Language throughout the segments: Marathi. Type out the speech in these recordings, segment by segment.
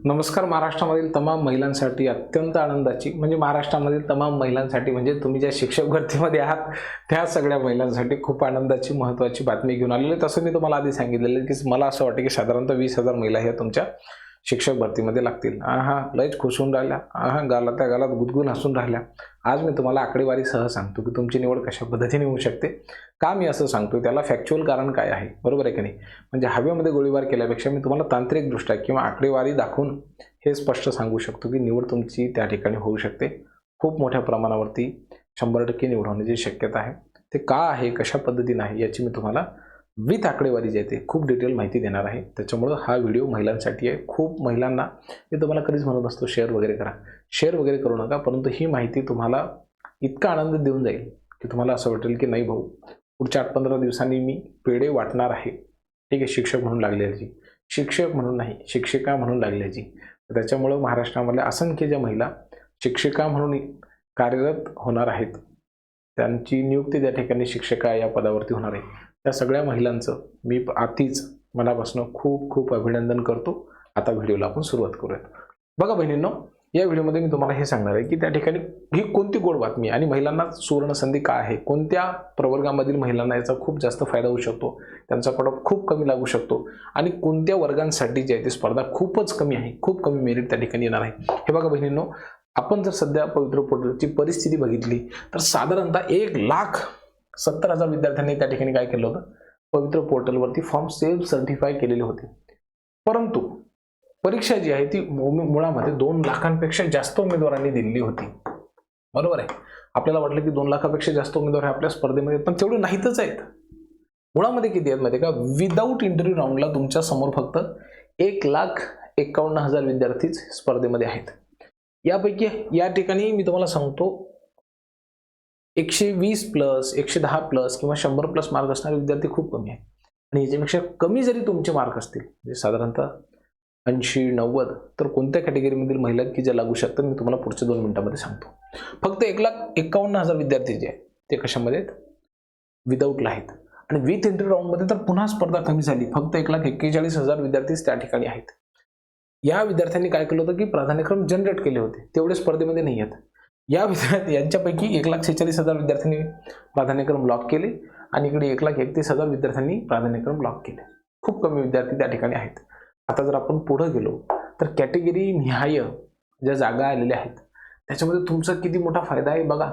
नमस्कार. महाराष्ट्रामधील तमाम महिलांसाठी अत्यंत आनंदाची म्हणजे महाराष्ट्रामधील तमाम महिलांसाठी म्हणजे तुम्ही ज्या शिक्षक भरतीमध्ये आहात त्या सगळ्या महिलांसाठी खूप आनंदाची महत्त्वाची बातमी घेऊन आलेली आहे. तसं मी तुम्हाला आधी सांगितलेलं की मला असं वाटतं की साधारणतः 20,000 महिला ह्या तुमच्या शिक्षक भरतीमध्ये लागतील. लयच खुश होऊन राहिल्या, गालात गालात गुदगुल हसून राहिल्या. आज मी तुम्हाला आकडेवारीसह सांगतो की तुमची निवड कशा पद्धतीने होऊ शकते. का मी असं सांगतो त्याला फॅक्च्युअल कारण काय आहे, बरोबर आहे की नाही. म्हणजे हवेमध्ये गोळीबार केल्यापेक्षा मी तुम्हाला तांत्रिकदृष्ट्या किंवा आकडेवारी दाखवून हे स्पष्ट सांगू शकतो की निवड तुमची त्या ठिकाणी होऊ शकते. खूप मोठ्या प्रमाणावरती 100% निवड होण्याची शक्यता आहे. ते का आहे, कशा पद्धतीने आहे याची मी तुम्हाला विथ आकडेवारी जे आहे ते खूप डिटेल माहिती देणार आहे. त्याच्यामुळे हा व्हिडिओ महिलांसाठी आहे. खूप महिलांना मी तुम्हाला कधीच म्हणत असतो शेअर वगैरे करा, शेअर वगैरे करू नका, परंतु ही माहिती तुम्हाला इतका आनंद देऊन जाईल की तुम्हाला असं वाटेल की नाही भाऊ, पुढच्या 8-15 दिवसांनी मी पेढे वाटणार आहे. ठीक आहे, शिक्षक म्हणून लागल्याची, शिक्षक म्हणून नाही शिक्षिका म्हणून लागल्याची. त्याच्यामुळं महाराष्ट्रामधल्या असंख्य ज्या महिला शिक्षिका म्हणून कार्यरत होणार आहेत, त्यांची नियुक्ती त्या ठिकाणी शिक्षिका या पदावरती होणार आहे, त्या सगळ्या महिलांचं मी आधीच मनापासून खूप खूप अभिनंदन करतो. आता व्हिडिओला आपण सुरुवात करूयात. बघा बहिणींनो, या व्हिडिओमध्ये मी तुम्हाला हे सांगणार आहे की त्या ठिकाणी ही कोणती गोड बातमी आणि महिलांना सुवर्ण संधी का आहे, कोणत्या प्रवर्गामधील महिलांना याचा खूप जास्त फायदा होऊ शकतो, त्यांचा पडा खूप कमी लागू शकतो आणि कोणत्या वर्गांसाठी जे आहे ते स्पर्धा खूपच कमी आहे, खूप कमी मेरिट त्या ठिकाणी येणार आहे. हे बघा बहिणींनो, आपण जर सध्या पवित्र पोर्टलची परिस्थिती बघितली तर साधारणतः 1,70,000 विद्यार्थ्यांनी त्या ठिकाणी काय केलं होतं, पवित्र पोर्टलवरती फॉर्म सेल्फ सर्टिफाय केलेले होते. परंतु परीक्षा जी आहे ती मुळामध्ये 2 लाखांपेक्षा जास्त उमेदवारांनी दिलेली होती. बरोबर आहे. आपल्याला वाटलं की 2 लाखापेक्षा जास्त उमेदवार हे आपल्या स्पर्धेमध्ये, पण तेवढे नाहीतच आहेत. मुळामध्ये किती आहेत माहिती का, विदाऊट इंटरव्ह्यू राऊंडला तुमच्या समोर फक्त 1,51,000 विद्यार्थीच स्पर्धेमध्ये आहेत. यापैकी या ठिकाणी मी तुम्हाला सांगतो 120+ 110+ किंवा 100+ मार्क असणारे विद्यार्थी खूप कमी आहेत. आणि याच्यापेक्षा कमी जरी तुमचे मार्क असतील, म्हणजे साधारणतः 80-90, तर कोणत्या कॅटेगरीमधील महिला की ज्या लागू शकतात मी तुम्हाला पुढच्या 2 मिनिटांमध्ये सांगतो. फक्त 1,51,000 विद्यार्थी जे आहेत ते कशामध्ये आहेत, विदाऊटला आहेत. आणि विथ इंटरव्ह्यू राऊंडमध्ये तर पुन्हा स्पर्धा कमी झाली, फक्त 1,41,000 विद्यार्थीच त्या ठिकाणी आहेत. या विद्यार्थ्यांनी काय केलं होतं की प्राधान्यक्रम जनरेट केले होते, तेवढे स्पर्धेमध्ये नाही आहेत. यांच्यापैकी 1,46,000 विद्यार्थ्यांनी प्राधान्यक्रम लॉक केले आणि इकडे 1,31,000 विद्यार्थ्यांनी प्राधान्यक्रम लॉक केले. खूप कमी विद्यार्थी त्या ठिकाणी आहेत. आता जर आपण पुढे गेलो तर कॅटेगरी निहाय ज्या जागा आलेल्या आहेत त्याच्यामध्ये तुमचा किती मोठा फायदा आहे बघा.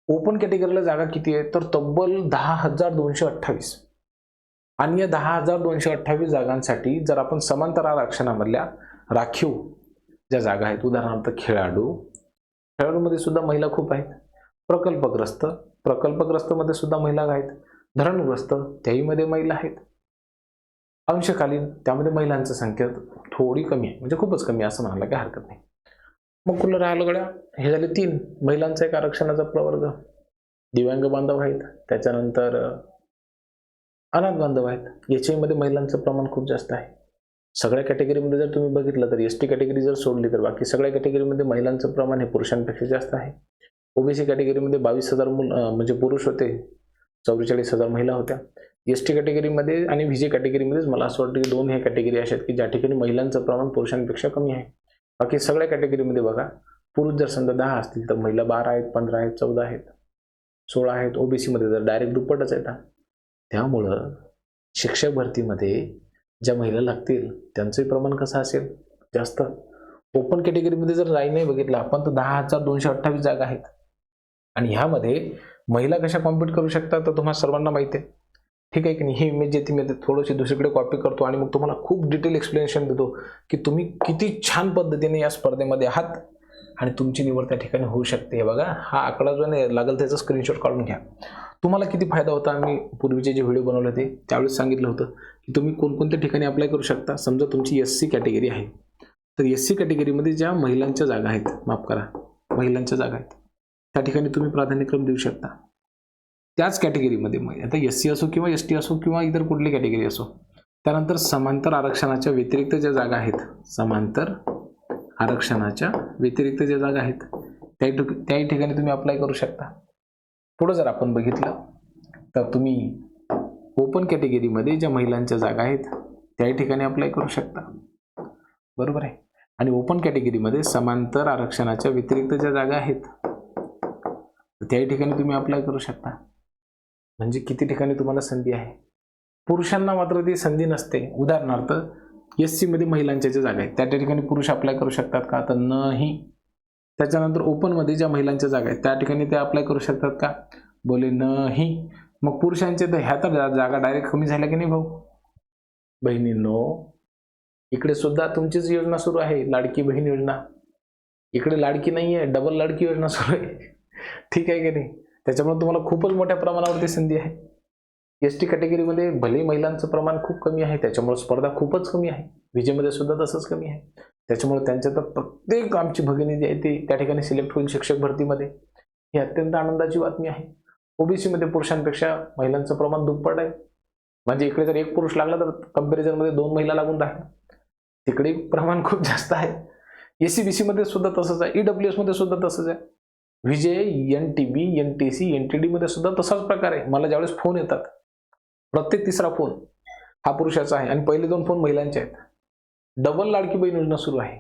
ओपन कॅटेगरीला जागा किती आहे, तर तब्बल 10,228. आणि या 10,228 जागांसाठी जर आपण समांतर आरक्षणामधल्या राखीव ज्या जागा आहेत, उदाहरणार्थ खेळाडूमध्ये सुद्धा महिला खूप आहेत. प्रकल्पग्रस्तमध्ये सुद्धा महिला आहेत. धरणग्रस्त त्याहीमध्ये महिला आहेत. अंशकालीन त्यामध्ये महिलांची संख्या थोडी कमी आहे, म्हणजे खूपच कमी असं म्हणायला काही हरकत नाही. मग कुठलं राहिलं गड्या, हे झाले 3 महिलांचा एक आरक्षणाचा प्रवर्ग. दिव्यांग बांधव आहेत, त्याच्यानंतर अनाथ बांधव आहेत. याच्यामध्ये महिलांचं प्रमाण खूप जास्त आहे. सगळ्या कॅटेगरीमध्ये जर तुम्ही बघितलं तर एसटी कॅटेगरी जर सोडली तर बाकी सगळ्या कॅटेगरीमध्ये महिलांचं प्रमाण हे पुरुषांपेक्षा जास्त आहे. ओबीसी कॅटेगरीमध्ये 22,000 म्हणजे पुरुष होते, 44,000 महिला होत्या. एसटी कॅटेगरीमध्ये आणि व्हीजे कॅटेगरीमध्येच मला असं वाटतं की 2 ह्या कॅटेगरी अशा आहेत की ज्या ठिकाणी महिलांचं प्रमाण पुरुषांपेक्षा कमी आहे. बाकी सगळ्या कॅटेगरीमध्ये बघा, पुरुष जर समजा 10 असतील तर महिला 12 आहेत, 15 आहेत, 14 आहेत, 16 आहेत. ओबीसीमध्ये जर डायरेक्ट दुप्पटच आहेत. त्यामुळं शिक्षक भरतीमध्ये ज्या महिला लागतील त्यांचंही प्रमाण कसं असेल, जास्त. ओपन कॅटेगरीमध्ये जर नाही बघितलं आपण तर 10,228 जागा आहेत. आणि ह्यामध्ये महिला कशा कॉम्पीट करू शकतात तर तुम्हाला सर्वांना माहिती आहे. ठीक आहे की नाही. ही इमेज येते मी थोडीशी दुसरीकडे कॉपी करतो आणि मग तुम्हाला खूप डिटेल एक्सप्लेनेशन देतो की तुम्ही किती छान पद्धतीने या स्पर्धेमध्ये आहात आणि तुमची निवड त्या ठिकाणी होऊ शकते. हे बघा, हा आकडा जो नाही लागेल त्याचा स्क्रीनशॉट काढून घ्या. तुम्हाला किती फायदा होता, आम्ही पूर्वीचे जे व्हिडिओ बनवले होते त्यावेळेस सांगितलं होतं की तुम्ही कोणकोणत्या ठिकाणी अप्लाय करू शकता. समजा तुमची SC कॅटेगरी आहे तर SC कॅटेगरीमध्ये ज्या महिलांच्या जागा आहेत, माफ करा, महिलांच्या जागा आहेत त्या ठिकाणी तुम्ही प्राधान्यक्रम देऊ शकता. त्याच कॅटेगरीमध्ये आता SC असो किंवा ST असो किंवा इतर कुठली कॅटेगरी असो. त्यानंतर समांतर आरक्षणाच्या व्यतिरिक्त ज्या जागा आहेत, समांतर आरक्षणाच्या व्यतिरिक्त ज्या जागा आहेत त्याही ठिकाणी तुम्ही अप्लाय करू शकता. पुढे जर आपण बघितलं तर तुम्ही ओपन कॅटेगरीमध्ये ज्या महिलांच्या जागा आहेत त्याही ठिकाणी अप्लाय करू शकता. बरोबर आहे. आणि ओपन कॅटेगरीमध्ये समांतर आरक्षणाच्या व्यतिरिक्त ज्या जागा आहेत त्याही ठिकाणी तुम्ही अप्लाय करू शकता. म्हणजे किती ठिकाणी तुम्हाला संधी आहे. पुरुषांना मात्र ती संधी नसते. उदाहरणार्थ SC मध्ये महिलांच्या ज्या जागा आहेत त्या ठिकाणी पुरुष अप्लाय करू शकतात का, तर नाही. त्याच्यानंतर ओपनमध्ये ज्या महिलांच्या जागा आहेत त्या ठिकाणी ते अप्लाय करू शकतात का, बोले नाही. मग पुरुषांचे तर ह्या तर जागा डायरेक्ट कमी झाल्या की नाही भाऊ बहिणींनो. इकडे सुद्धा तुमचीच योजना सुरू आहे, लाडकी बहीण योजना. इकडे लाडकी नाही आहे, डबल लाडकी योजना सुरू आहे. ठीक आहे की नाही. त्याच्यामुळे तुम्हाला खूपच मोठ्या प्रमाणावरती संधी आहे. ST कॅटेगरीमध्ये भले महिलांचं प्रमाण खूप कमी आहे, त्याच्यामुळे स्पर्धा खूपच कमी आहे. विजेमध्ये सुद्धा तसंच कमी आहे. त्याच्यामुळे त्यांच्या तर प्रत्येक आमची भगिनी जी आहे ती त्या ठिकाणी सिलेक्ट होईल शिक्षक भरतीमध्ये. ही अत्यंत आनंदाची बातमी आहे. OBC मध्ये पुरुषांपेक्षा महिलांचं प्रमाण दुप्पट आहे. म्हणजे इकडे जर एक पुरुष लागला तर कंपॅरिझनमध्ये 2 महिला लागून राहिल्या. तिकडे प्रमाण खूप जास्त आहे. SC-BC मध्ये सुद्धा तसंच आहे. EWS मध्ये सुद्धा तसंच आहे. विजे, NTB, NTC, NTD मध्ये सुद्धा तसाच प्रकार आहे. मला ज्यावेळेस फोन येतात प्रत्येक तिसरा फोन हा पुरुषाचा आहे आणि पहिले 2 फोन महिलांचे आहेत. डबल लाडकी बहीण योजना सुरू आहे.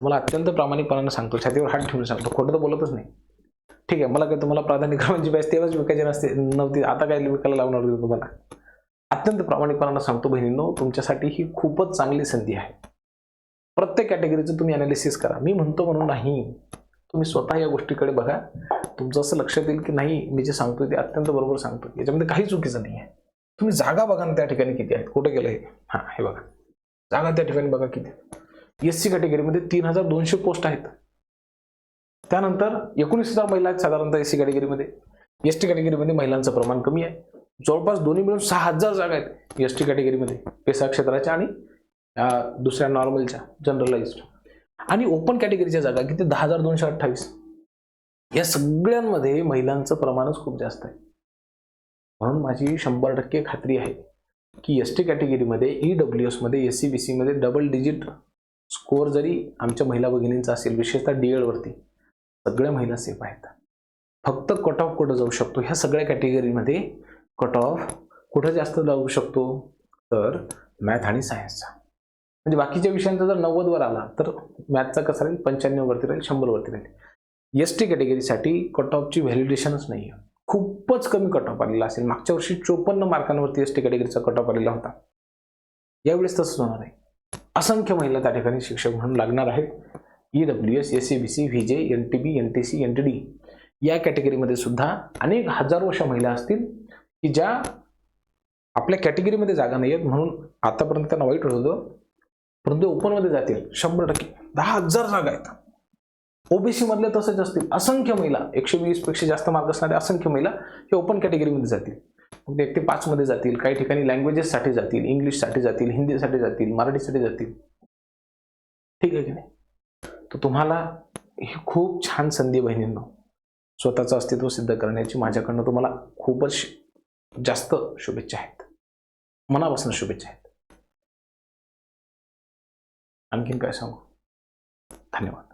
मला अत्यंत प्रामाणिकपणाने सांगतो, छातीवर हात ठेवून सांगतो, खोटं तर बोलतच नाही. ठीक आहे, मला काय तुम्हाला प्राधान्य क्रमांची बॅच तेव्हाच विकायची नव्हती, आता काय विकायला लावणार होती तुम्हाला. अत्यंत प्रामाणिकपणाने सांगतो बहिणींनो, तुमच्यासाठी ही खूपच चांगली संधी आहे. प्रत्येक कॅटेगरीचं तुम्ही अनालिसिस करा. मी म्हणतो म्हणून नाही, तुम्ही स्वतः या गोष्टीकडे बघा. तुमचं असं लक्षात येईल की नाही मी जे सांगतोय ते अत्यंत बरोबर सांगतो, याच्यामध्ये काही चुकीचं नाही आहे. तुम्ही जागा बघा ना त्या ठिकाणी किती आहेत. कुठे गेलं हे, हे बघा जागा त्या ठिकाणी बघा किती. SC कॅटेगरीमध्ये 3200 पोस्ट आहेत. त्यानंतर 19,000 महिला आहेत साधारणतः SC कॅटेगरीमध्ये. ST कॅटेगरीमध्ये महिलांचं प्रमाण कमी आहे. जवळपास दोन्ही मिळून 6,000 जागा आहेत ST कॅटेगरीमध्ये, पेसा क्षेत्राच्या आणि दुसऱ्या नॉर्मलच्या जनरलाइज्ड. आणि ओपन कॅटेगरीच्या जागा किती 10,228. या सगळ्यांमध्ये महिलांचं प्रमाणच खूप जास्त आहे. म्हणून माझी 100% खात्री आहे की ST कॅटेगरीमध्ये, EWS मध्ये, SC-BC मध्ये डबल डिजिट स्कोअर जरी आमच्या महिला भगिनींचा असेल, विशेषतः DED वरती सगळ्या महिला सेफ आहेत. फक्त कट ऑफ कुठं जाऊ शकतो, ह्या सगळ्या कॅटेगरीमध्ये कट ऑफ कुठं जास्त जाऊ शकतो, तर मॅथ आणि सायन्सचा. म्हणजे बाकीच्या विषयांचा जर 90 वर आला तर मॅथचा कसा राहील, 95 वरती राहील, 100 वरती राहील. ST कॅटेगरीसाठी कट ऑफची व्हॅलिडेशनच नाही आहे. खूपच कमी कट ऑफ आलेला असेल. मागच्या वर्षी 54 मार्कांवरती ST कॅटेगरीचा कट ऑफ आलेला होता. यावेळेस तसंच होणार आहे. असंख्य महिला त्या ठिकाणी शिक्षक म्हणून लागणार आहेत. EWS, SC-BC, VJ, NTB, NTC, NTD या कॅटेगरीमध्ये सुद्धा अनेक हजारो अशा महिला असतील की ज्या आपल्या कॅटेगरीमध्ये जागा नाही आहेत म्हणून आतापर्यंत त्यांना वाईट होतं, परंतु ओपनमध्ये जातील 100%. 10,000 जागा आहेत. OBC मधले तसंच असतील. असंख्य महिला, 120 पेक्षा जास्त मार्क असणारे असंख्य महिला हे ओपन कॅटेगरीमध्ये जातील. मग 1 ते 5 मध्ये जातील. काही ठिकाणी लँग्वेजेससाठी जातील, इंग्लिशसाठी जातील, हिंदीसाठी जातील, मराठीसाठी जातील. ठीक आहे की नाही. तर तुम्हाला ही खूप छान संधी बहिणींनो, स्वतःचं अस्तित्व सिद्ध करण्याची माझ्याकडनं तुम्हाला खूपच जास्त शुभेच्छा आहेत. मनापासून शुभेच्छा आहेत. आणखीन काय सांगू. धन्यवाद.